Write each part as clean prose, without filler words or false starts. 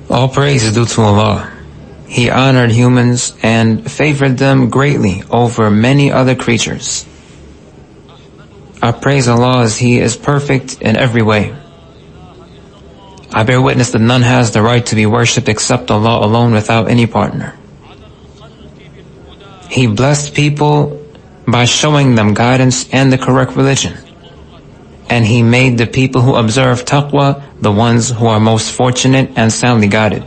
All praise is due to Allah. He honored humans and favored them greatly over many other creatures. I praise Allah as He is perfect in every way. I bear witness that none has the right to be worshipped except Allah alone without any partner. He blessed people by showing them guidance and the correct religion. And He made the people who observe taqwa the ones who are most fortunate and soundly guided.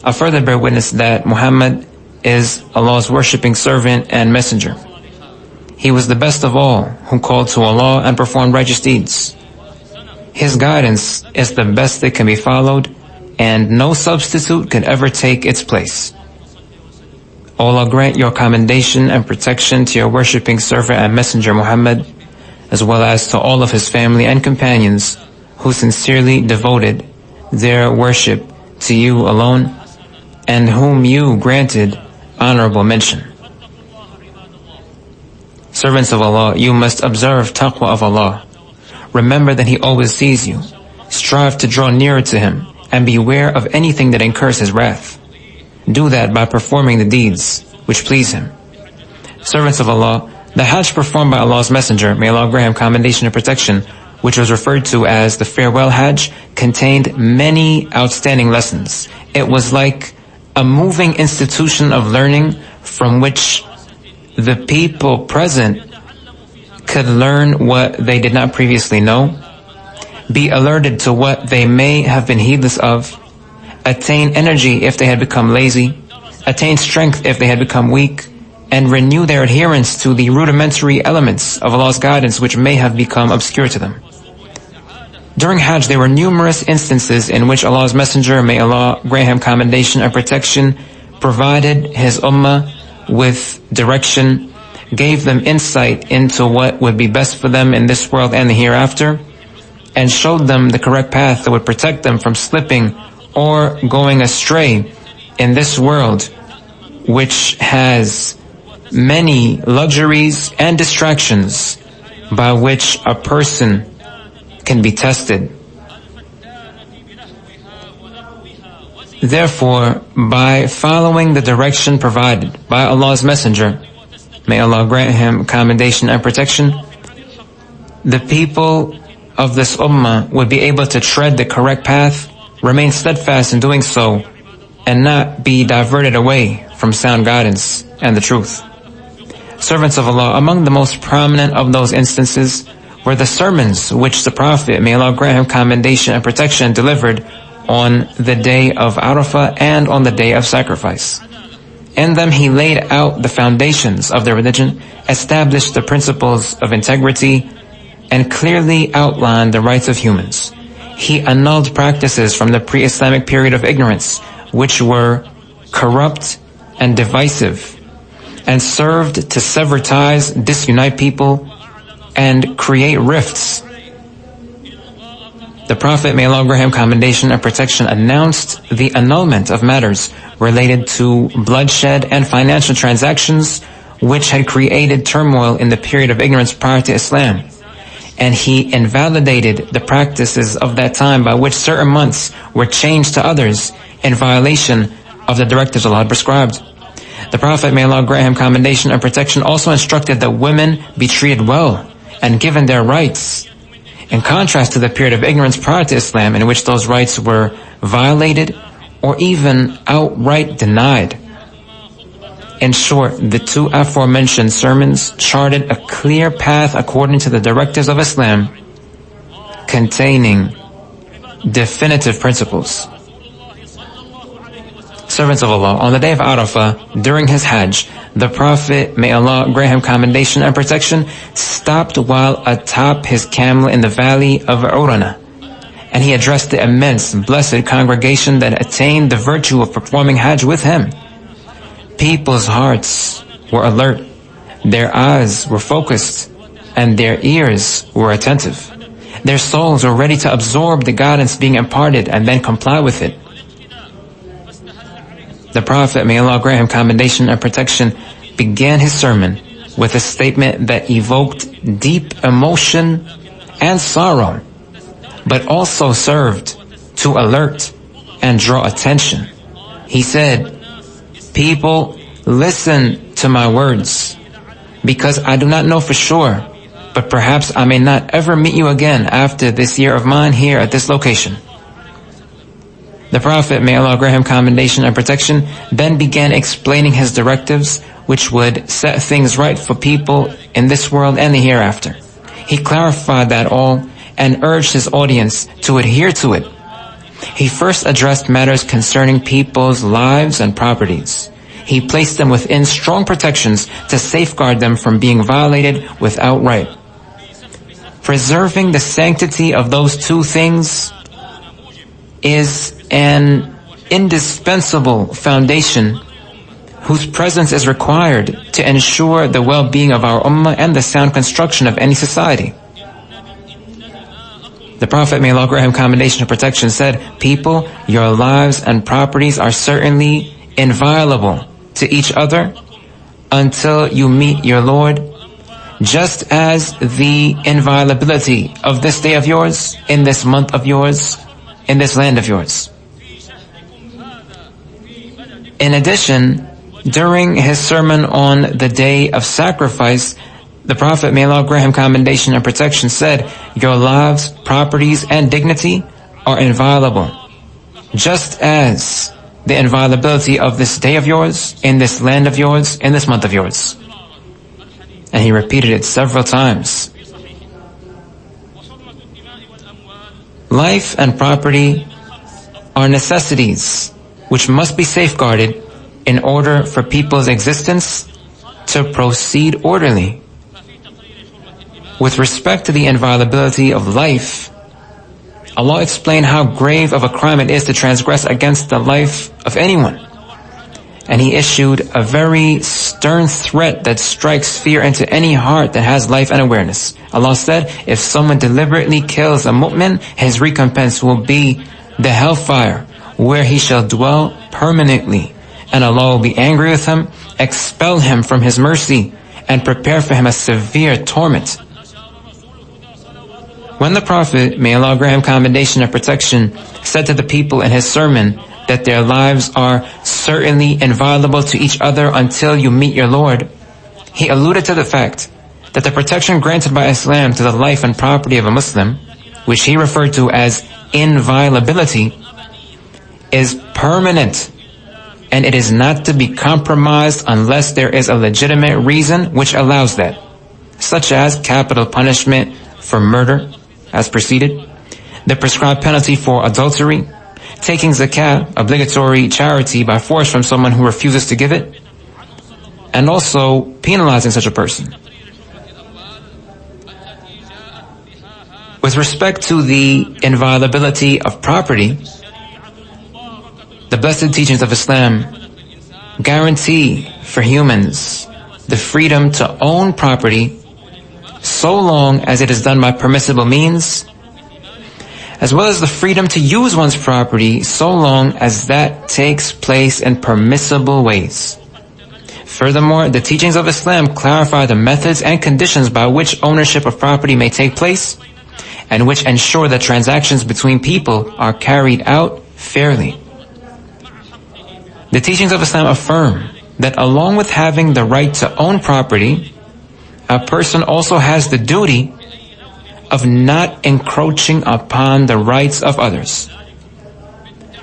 I further bear witness that Muhammad is Allah's worshipping servant and messenger. He was the best of all who called to Allah and performed righteous deeds. His guidance is the best that can be followed, and no substitute can ever take its place. Allah grant your commendation and protection to your worshipping servant and messenger Muhammad, as well as to all of his family and companions who sincerely devoted their worship to you alone, and whom you granted honorable mention. Servants of Allah, you must observe taqwa of Allah. Remember that He always sees you. Strive to draw nearer to Him, and beware of anything that incurs His wrath. Do that by performing the deeds which please Him. Servants of Allah, the Hajj performed by Allah's Messenger, may Allah grant him commendation and protection, which was referred to as the farewell Hajj, contained many outstanding lessons. It was like a moving institution of learning from which the people present could learn what they did not previously know, be alerted to what they may have been heedless of, attain energy if they had become lazy, attain strength if they had become weak, and renew their adherence to the rudimentary elements of Allah's guidance which may have become obscure to them. During Hajj, there were numerous instances in which Allah's Messenger, may Allah grant him commendation and protection, provided his ummah with direction, gave them insight into what would be best for them in this world and the hereafter, and showed them the correct path that would protect them from slipping or going astray in this world, which has many luxuries and distractions by which a person can be tested. Therefore, by following the direction provided by Allah's Messenger, may Allah grant him commendation and protection, the people of this ummah would be able to tread the correct path, remain steadfast in doing so, and not be diverted away from sound guidance and the truth. Servants of Allah, among the most prominent of those instances were the sermons which the Prophet, may Allah grant him commendation and protection, delivered on the day of Arafah and on the day of sacrifice. In them he laid out the foundations of the religion, established the principles of integrity, and clearly outlined the rights of humans. He annulled practices from the pre-Islamic period of ignorance, which were corrupt and divisive, and served to sever ties, disunite people, and create rifts. The Prophet, may Allah grant him commendation and protection, announced the annulment of matters related to bloodshed and financial transactions which had created turmoil in the period of ignorance prior to Islam. And he invalidated the practices of that time by which certain months were changed to others in violation of the directives Allah had prescribed. The Prophet, may Allah grant him commendation and protection, also instructed that women be treated well and given their rights, in contrast to the period of ignorance prior to Islam, in which those rights were violated or even outright denied. In short, the two aforementioned sermons charted a clear path according to the directives of Islam, containing definitive principles. Servants of Allah, on the day of Arafah, during his Hajj, the Prophet, may Allah grant him commendation and protection, stopped while atop his camel in the valley of Urana, and he addressed the immense, blessed congregation that attained the virtue of performing Hajj with him. People's hearts were alert, their eyes were focused, and their ears were attentive. Their souls were ready to absorb the guidance being imparted and then comply with it. The Prophet, may Allah grant him commendation and protection, began his sermon with a statement that evoked deep emotion and sorrow. but also served to alert and draw attention. He said, "People, listen to my words, because I do not know for sure, but perhaps I may not ever meet you again after this year of mine here at this location." The Prophet, may Allah grant him commendation and protection, then began explaining his directives, which would set things right for people in this world and the hereafter. He clarified that all and urged his audience to adhere to it. He first addressed matters concerning people's lives and properties. He placed them within strong protections to safeguard them from being violated without right. Preserving the sanctity of those two things is an indispensable foundation whose presence is required to ensure the well-being of our ummah and the sound construction of any society. The Prophet, may Allah grant him commendation and protection, said, "People, your lives and properties are certainly inviolable to each other until you meet your Lord, just as the inviolability of this day of yours, in this month of yours, in this land of yours." In addition, during his sermon on the day of sacrifice, the Prophet, may Allah grant him commendation and protection, said, "Your lives, properties, and dignity are inviolable, just as the inviolability of this day of yours, in this land of yours, in this month of yours." And he repeated it several times. Life and property are necessities which must be safeguarded in order for people's existence to proceed orderly. With respect to the inviolability of life, Allah explained how grave of a crime it is to transgress against the life of anyone. And He issued a very stern threat that strikes fear into any heart that has life and awareness. Allah said, if someone deliberately kills a mu'min, his recompense will be the hellfire, where he shall dwell permanently. And Allah will be angry with him, expel him from His mercy, and prepare for him a severe torment. When the Prophet, may Allah grant him commendation and protection, said to the people in his sermon that their lives are certainly inviolable to each other until you meet your Lord, he alluded to the fact that the protection granted by Islam to the life and property of a Muslim, which he referred to as inviolability, is permanent, and it is not to be compromised unless there is a legitimate reason which allows that, such as capital punishment for murder, as preceded, the prescribed penalty for adultery, taking zakah, obligatory charity, by force from someone who refuses to give it, and also penalizing such a person. With respect to the inviolability of property, the blessed teachings of Islam guarantee for humans the freedom to own property so long as it is done by permissible means, as well as the freedom to use one's property so long as that takes place in permissible ways. Furthermore, the teachings of Islam clarify the methods and conditions by which ownership of property may take place, and which ensure that transactions between people are carried out fairly. The teachings of Islam affirm that along with having the right to own property, a person also has the duty of not encroaching upon the rights of others.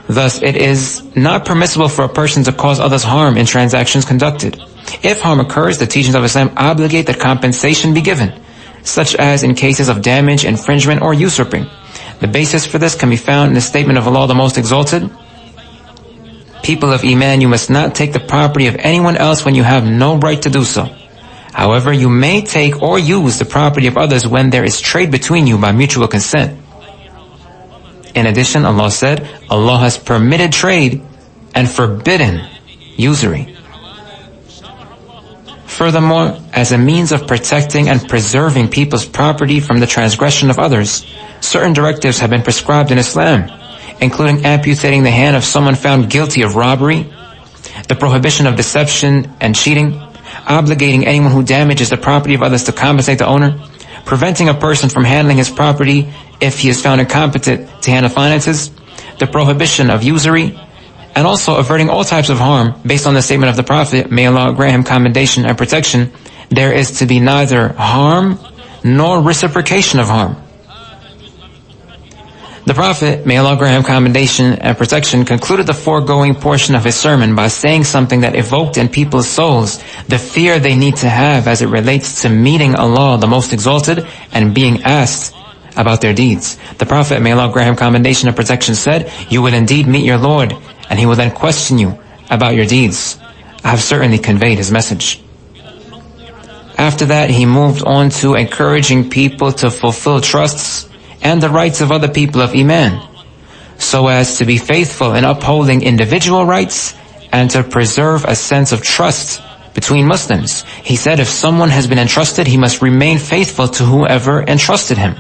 Thus, it is not permissible for a person to cause others harm in transactions conducted. If harm occurs, the teachings of Islam obligate that compensation be given, such as in cases of damage, infringement, or usurping. The basis for this can be found in the statement of Allah the Most Exalted. People of Iman, you must not take the property of anyone else when you have no right to do so. However, you may take or use the property of others when there is trade between you by mutual consent. In addition, Allah said, Allah has permitted trade and forbidden usury. Furthermore, as a means of protecting and preserving people's property from the transgression of others, certain directives have been prescribed in Islam, including amputating the hand of someone found guilty of robbery, the prohibition of deception and cheating, obligating anyone who damages the property of others to compensate the owner, preventing a person from handling his property if he is found incompetent to handle finances, the prohibition of usury, and also averting all types of harm based on the statement of the Prophet, may Allah grant him commendation and protection, there is to be neither harm nor reciprocation of harm. The Prophet, may Allah grant him commendation and protection, concluded the foregoing portion of his sermon by saying something that evoked in people's souls the fear they need to have as it relates to meeting Allah, the Most Exalted, and being asked about their deeds. The Prophet, may Allah grant him commendation and protection, said, "You will indeed meet your Lord, and He will then question you about your deeds. I have certainly conveyed His message." After that, he moved on to encouraging people to fulfill trusts and the rights of other people of Iman, so as to be faithful in upholding individual rights and to preserve a sense of trust between Muslims. He said if someone has been entrusted, he must remain faithful to whoever entrusted him.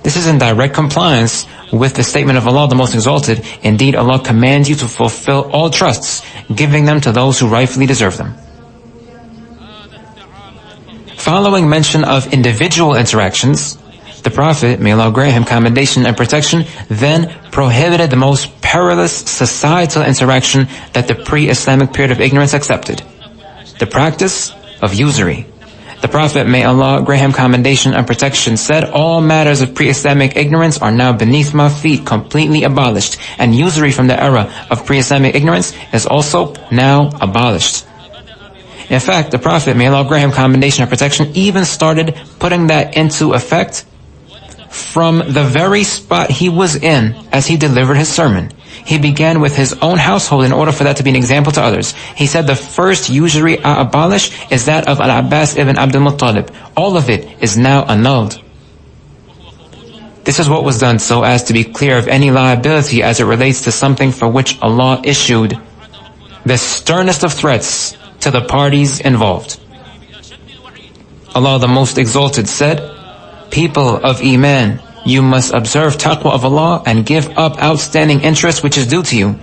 This is in direct compliance with the statement of Allah, the Most Exalted. Indeed, Allah commands you to fulfill all trusts, giving them to those who rightfully deserve them. Following mention of individual interactions, the Prophet, may Allah grant him commendation and protection, then prohibited the most perilous societal interaction that the pre-Islamic period of ignorance accepted: the practice of usury. The Prophet, may Allah grant him commendation and protection, said, "All matters of pre-Islamic ignorance are now beneath my feet, completely abolished, and usury from the era of pre-Islamic ignorance is also now abolished." In fact, the Prophet, may Allah grant him commendation and protection, even started putting that into effect from the very spot he was in as he delivered his sermon. He began with his own household in order for that to be an example to others. He said, "The first usury I abolish is that of Al-Abbas ibn Abdul Muttalib. All of it is now annulled." This is what was done so as to be clear of any liability as it relates to something for which Allah issued the sternest of threats to the parties involved. Allah, the Most Exalted, said, "People of Iman, you must observe taqwa of Allah and give up outstanding interest which is due to you,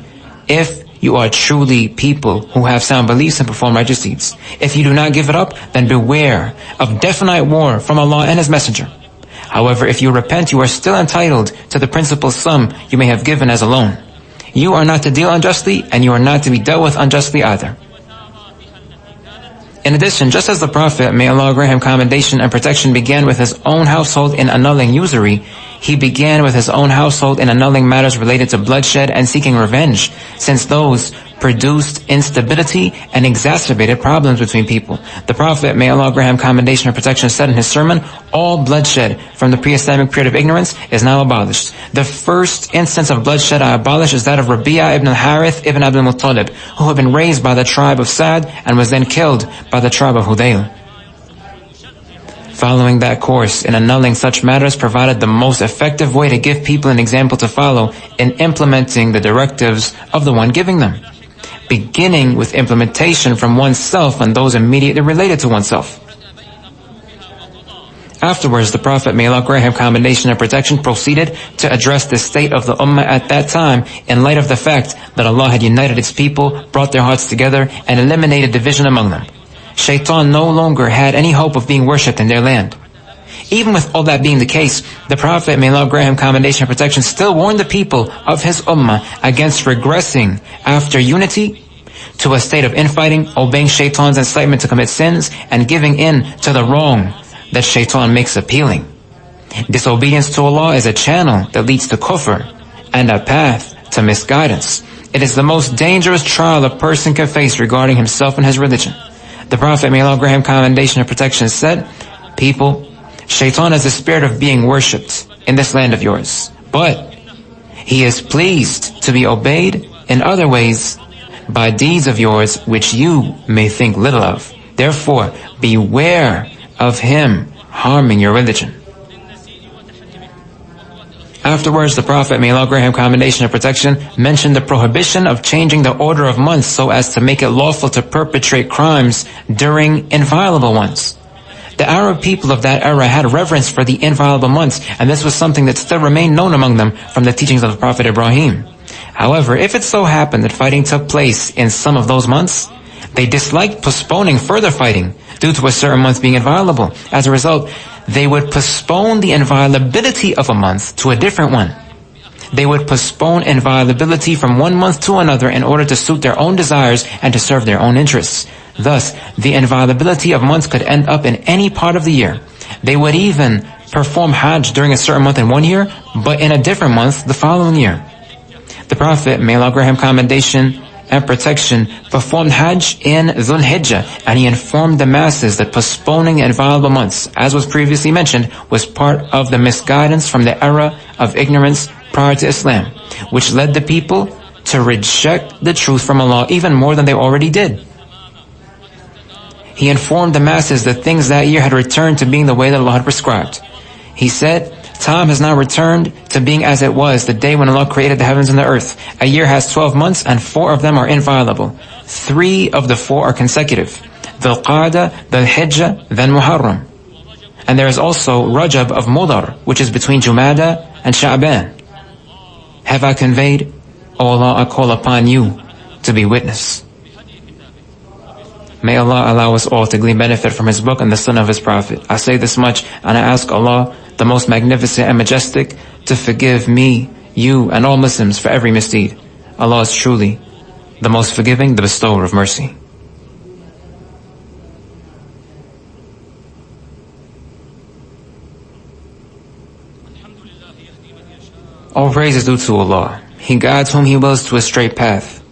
if you are truly people who have sound beliefs and perform righteous deeds. If you do not give it up, then beware of definite war from Allah and His Messenger. However, if you repent, you are still entitled to the principal sum you may have given as a loan. You are not to deal unjustly, and you are not to be dealt with unjustly either." In addition, just as the Prophet, may Allah grant him commendation and protection, began with his own household in annulling usury, he began with his own household in annulling matters related to bloodshed and seeking revenge, since those produced instability and exacerbated problems between people. The Prophet, may Allah grant him commendation and protection, said in his sermon, "All bloodshed from the pre-Islamic period of ignorance is now abolished. The first instance of bloodshed I abolish is that of Rabi'a ibn al-Harith ibn Abdul Muttalib, who had been raised by the tribe of Sa'd and was then killed by the tribe of Hudayl." Following that course in annulling such matters provided the most effective way to give people an example to follow in implementing the directives of the one giving them, beginning with implementation from oneself and those immediately related to oneself. Afterwards, the Prophet, may Allah grant him commendation and protection, proceeded to address the state of the Ummah at that time in light of the fact that Allah had united its people, brought their hearts together, and eliminated division among them. Shaitan no longer had any hope of being worshipped in their land. Even with all that being the case, the Prophet, may Allah grant him commendation and protection, still warned the people of his Ummah against regressing after unity to a state of infighting, obeying Shaitan's incitement to commit sins, and giving in to the wrong that Shaitan makes appealing. Disobedience to Allah is a channel that leads to kufr and a path to misguidance. It is the most dangerous trial a person can face regarding himself and his religion. The Prophet, may Allah grant him commendation and protection, said, "People, Shaitan has the spirit of being worshipped in this land of yours, but he is pleased to be obeyed in other ways by deeds of yours which you may think little of. Therefore, beware of him harming your religion." Afterwards, the Prophet, may Allah grant him commendation and protection, mentioned the prohibition of changing the order of months so as to make it lawful to perpetrate crimes during inviolable ones. The Arab people of that era had reverence for the inviolable months, and this was something that still remained known among them from the teachings of the Prophet Ibrahim. However, if it so happened that fighting took place in some of those months, they disliked postponing further fighting due to a certain month being inviolable. As a result, they would postpone the inviolability of a month to a different one. They would postpone inviolability from one month to another in order to suit their own desires and to serve their own interests. Thus, the inviolability of months could end up in any part of the year. They would even perform Hajj during a certain month in one year, but in a different month the following year. The Prophet, may Allah grant him commendation and protection, performed Hajj in Dhul Hijjah, and he informed the masses that postponing the inviolable months, as was previously mentioned, was part of the misguidance from the era of ignorance prior to Islam, which led the people to reject the truth from Allah even more than they already did. He informed the masses that things that year had returned to being the way that Allah had prescribed. He said, time has now returned to being as it was the day when Allah created the heavens and the earth. A year has 12 months and 4 of them are inviolable. 3 of the 4 are consecutive. Dhul Qadah, Dhul Hijjah, then Muharram. And there is also Rajab of Mudar, which is between Jumada and Sha'ban. Have I conveyed? O Allah, I call upon you to be witness. May Allah allow us all to glean benefit from His book and the sunnah of His Prophet. I say this much, and I ask Allah, the most magnificent and majestic, to forgive me, you, and all Muslims for every misdeed. Allah is truly the most forgiving, the bestower of mercy. All praise is due to Allah. He guides whom He wills to a straight path.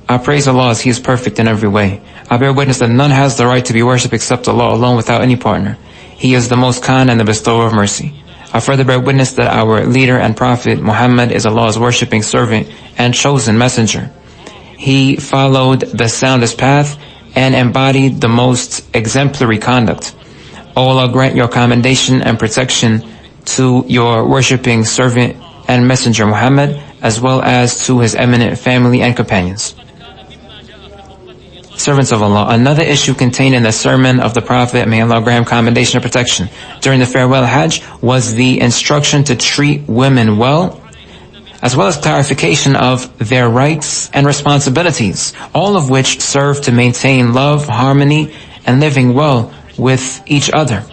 I praise Allah as He is perfect in every way. I bear witness that none has the right to be worshipped except Allah alone without any partner. He is the most kind and the bestower of mercy. I further bear witness that our leader and prophet Muhammad is Allah's worshipping servant and chosen messenger. He followed the soundest path and embodied the most exemplary conduct. O Allah, grant your commendation and protection to your worshipping servant and messenger Muhammad, as well as to his eminent family and companions. Servants of Allah, another issue contained in the sermon of the Prophet, may Allah grant him commendation and protection, during the farewell Hajj was the instruction to treat women well, as well as clarification of their rights and responsibilities, all of which serve to maintain love, harmony, and living well with each other.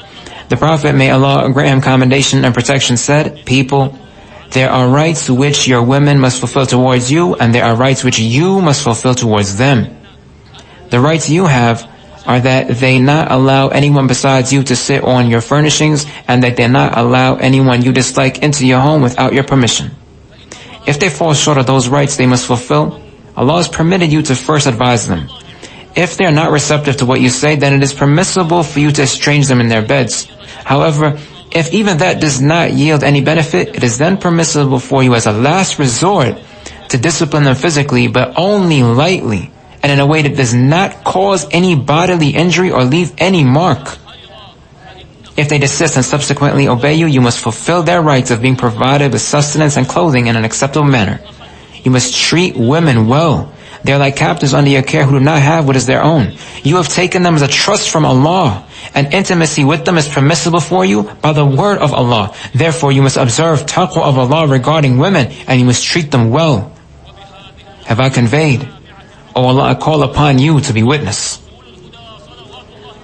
The Prophet, may Allah grant him commendation and protection, said, "People, there are rights which your women must fulfill towards you, and there are rights which you must fulfill towards them. The rights you have are that they not allow anyone besides you to sit on your furnishings, and that they not allow anyone you dislike into your home without your permission. If they fall short of those rights they must fulfill, Allah has permitted you to first advise them. If they are not receptive to what you say, then it is permissible for you to estrange them in their beds. However, if even that does not yield any benefit, it is then permissible for you as a last resort to discipline them physically, but only lightly, and in a way that does not cause any bodily injury or leave any mark. If they desist and subsequently obey you, you must fulfill their rights of being provided with sustenance and clothing in an acceptable manner. You must treat women well. They are like captives under your care who do not have what is their own. You have taken them as a trust from Allah, and intimacy with them is permissible for you by the word of Allah. Therefore, you must observe taqwa of Allah regarding women, and you must treat them well. Have I conveyed? O Allah, I call upon you to be witness."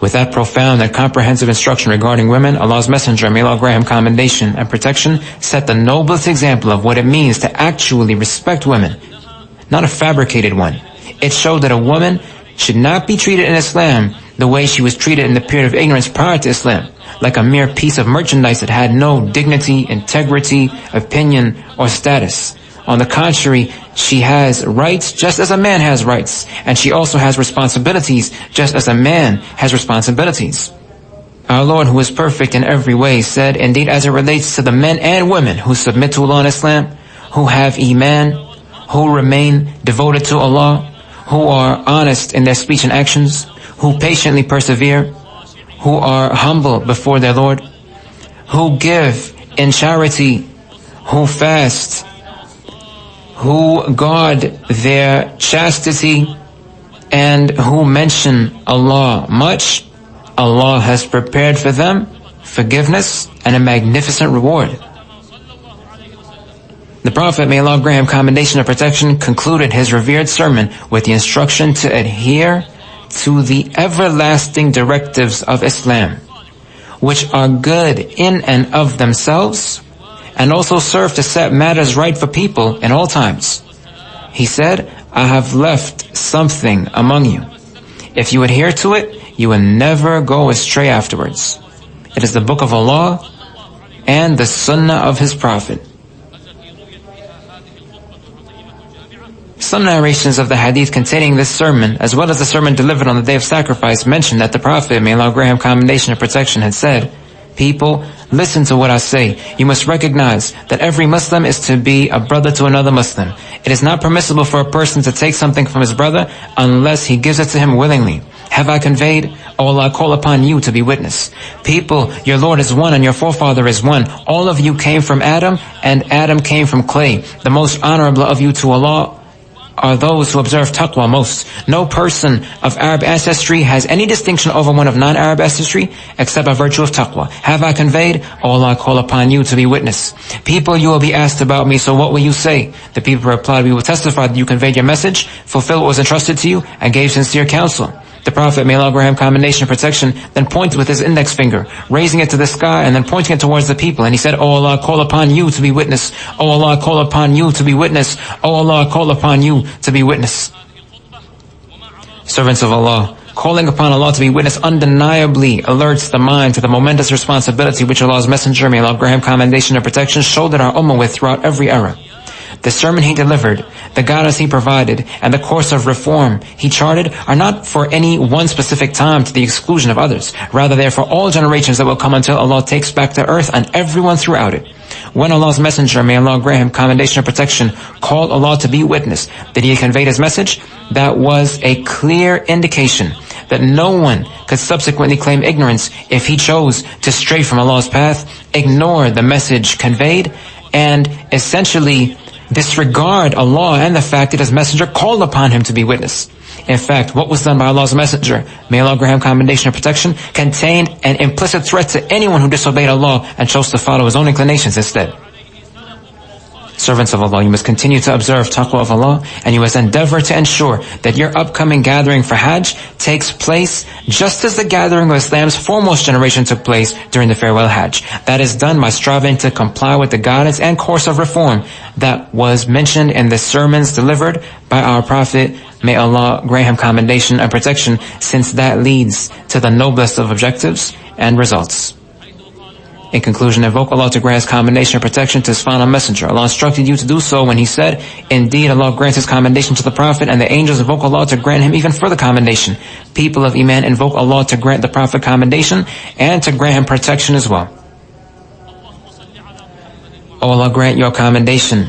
With that profound and comprehensive instruction regarding women, Allah's Messenger, may Allah grant him commendation and protection, set the noblest example of what it means to actually respect women, not a fabricated one. It showed that a woman should not be treated in Islam the way she was treated in the period of ignorance prior to Islam, like a mere piece of merchandise that had no dignity, integrity, opinion, or status. On the contrary, she has rights just as a man has rights, and she also has responsibilities just as a man has responsibilities. Our Lord, who is perfect in every way, said, "Indeed, as it relates to the men and women who submit to Allah in Islam, who have Iman, who remain devoted to Allah, who are honest in their speech and actions, who patiently persevere, who are humble before their Lord, who give in charity, who fast, who guard their chastity, and who mention Allah much, Allah has prepared for them forgiveness and a magnificent reward." The Prophet, may Allah grant him commendation and protection, concluded his revered sermon with the instruction to adhere to the everlasting directives of Islam, which are good in and of themselves, and also serve to set matters right for people in all times. He said, I have left something among you. If you adhere to it, you will never go astray afterwards. It is the Book of Allah and the Sunnah of His Prophet. Some narrations of the hadith containing this sermon, as well as the sermon delivered on the Day of Sacrifice, mention that the Prophet, may Allah grant him commendation and protection, had said, People, listen to what I say. You must recognize that every Muslim is to be a brother to another Muslim. It is not permissible for a person to take something from his brother unless he gives it to him willingly. Have I conveyed? O Allah, call upon you to be witness. People, your Lord is one and your forefather is one. All of you came from Adam, and Adam came from clay. The most honorable of you to Allah are those who observe taqwa most. No person of Arab ancestry has any distinction over one of non-Arab ancestry except by virtue of taqwa. Have I conveyed? O Allah, call upon you to be witness. People, you will be asked about me, so what will you say? The people replied, we will testify that you conveyed your message, fulfilled what was entrusted to you, and gave sincere counsel. The Prophet, may Allah grant him commendation and protection, then pointed with his index finger, raising it to the sky and then pointing it towards the people. And he said, O Allah, call upon you to be witness. O Allah, call upon you to be witness. O Allah, call upon you to be witness. Servants of Allah, calling upon Allah to be witness undeniably alerts the mind to the momentous responsibility which Allah's Messenger, may Allah grant him commendation and protection, shouldered our ummah with throughout every era. The sermon he delivered, the guidance he provided, and the course of reform he charted are not for any one specific time to the exclusion of others. Rather, they are for all generations that will come until Allah takes back the earth and everyone throughout it. When Allah's Messenger, may Allah grant him commendation and protection, called Allah to be witness that he had conveyed his message, that was a clear indication that no one could subsequently claim ignorance if he chose to stray from Allah's path, ignore the message conveyed, and essentially disregard Allah and the fact that His Messenger called upon him to be witness. In fact, what was done by Allah's Messenger, may Allah grant him commendation and protection, contained an implicit threat to anyone who disobeyed Allah and chose to follow his own inclinations instead. Servants of Allah, you must continue to observe taqwa of Allah, and you must endeavor to ensure that your upcoming gathering for Hajj takes place just as the gathering of Islam's foremost generation took place during the farewell Hajj. That is done by striving to comply with the guidance and course of reform that was mentioned in the sermons delivered by our Prophet. May Allah grant him commendation and protection, since that leads to the noblest of objectives and results. In conclusion, invoke Allah to grant His commendation and protection to His final messenger. Allah instructed you to do so when He said, Indeed, Allah grants His commendation to the Prophet, and the angels invoke Allah to grant him even further commendation. People of Iman invoke Allah to grant the Prophet commendation and to grant him protection as well. O Allah, grant your commendation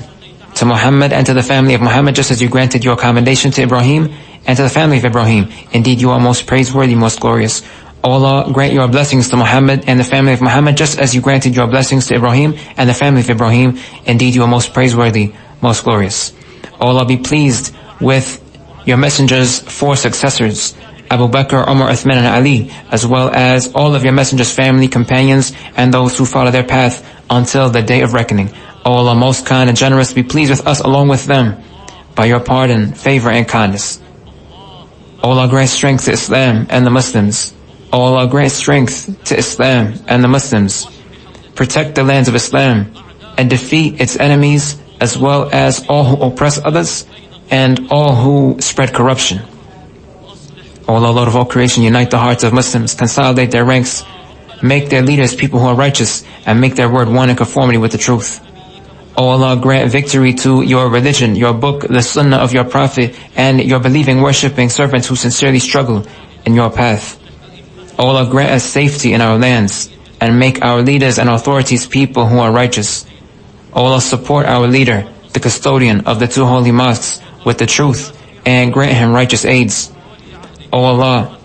to Muhammad and to the family of Muhammad, just as you granted your commendation to Ibrahim and to the family of Ibrahim. Indeed, you are most praiseworthy, most glorious. O Allah, grant your blessings to Muhammad and the family of Muhammad, just as you granted your blessings to Ibrahim and the family of Ibrahim. Indeed, you are most praiseworthy, most glorious. O Allah, be pleased with your messenger's four successors, Abu Bakr, Umar, Uthman, and Ali, as well as all of your messenger's family, companions, and those who follow their path until the day of reckoning. O Allah, most kind and generous, be pleased with us along with them by your pardon, favor, and kindness. O Allah, grant strength to Islam and the Muslims. O Allah, grant strength to Islam and the Muslims. Protect the lands of Islam and defeat its enemies, as well as all who oppress others and all who spread corruption. O Allah, Lord of all creation, unite the hearts of Muslims, consolidate their ranks, make their leaders people who are righteous, and make their word one in conformity with the truth. O Allah, grant victory to your religion, your book, the sunnah of your prophet, and your believing, worshipping servants who sincerely struggle in your path. O Allah, grant us safety in our lands, and make our leaders and authorities people who are righteous. O Allah, support our leader, the custodian of the two holy mosques, with the truth, and grant him righteous aids. O Allah,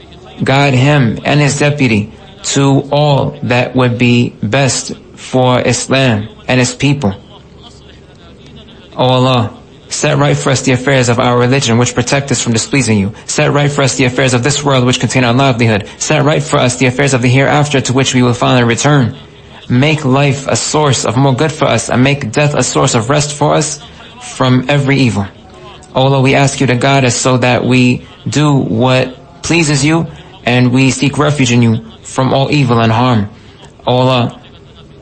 guide him and his deputy to all that would be best for Islam and his people. O Allah, set right for us the affairs of our religion, which protect us from displeasing you. Set right for us the affairs of this world, which contain our livelihood. Set right for us the affairs of the hereafter, to which we will finally return. Make life a source of more good for us, and make death a source of rest for us from every evil. O Allah, we ask you to guide us so that we do what pleases you, and we seek refuge in you from all evil and harm. O Allah,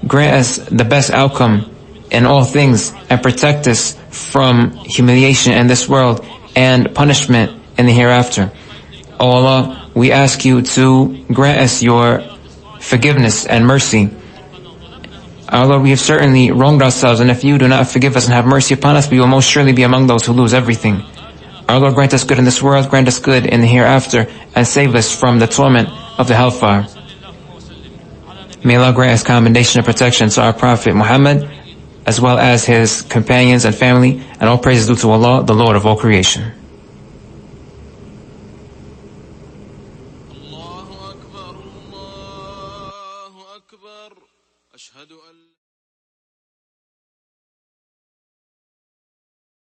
grant us the best outcome in all things and protect us from humiliation in this world and punishment in the hereafter. O Allah, we ask you to grant us your forgiveness and mercy. Our Lord, we have certainly wronged ourselves, and if you do not forgive us and have mercy upon us, we will most surely be among those who lose everything. Our Lord, grant us good in this world, grant us good in the hereafter, and save us from the torment of the hellfire. May Allah grant us commendation and protection to our Prophet Muhammad, as well as his companions and family, and all praises due to Allah, the Lord of all creation. أشهد أن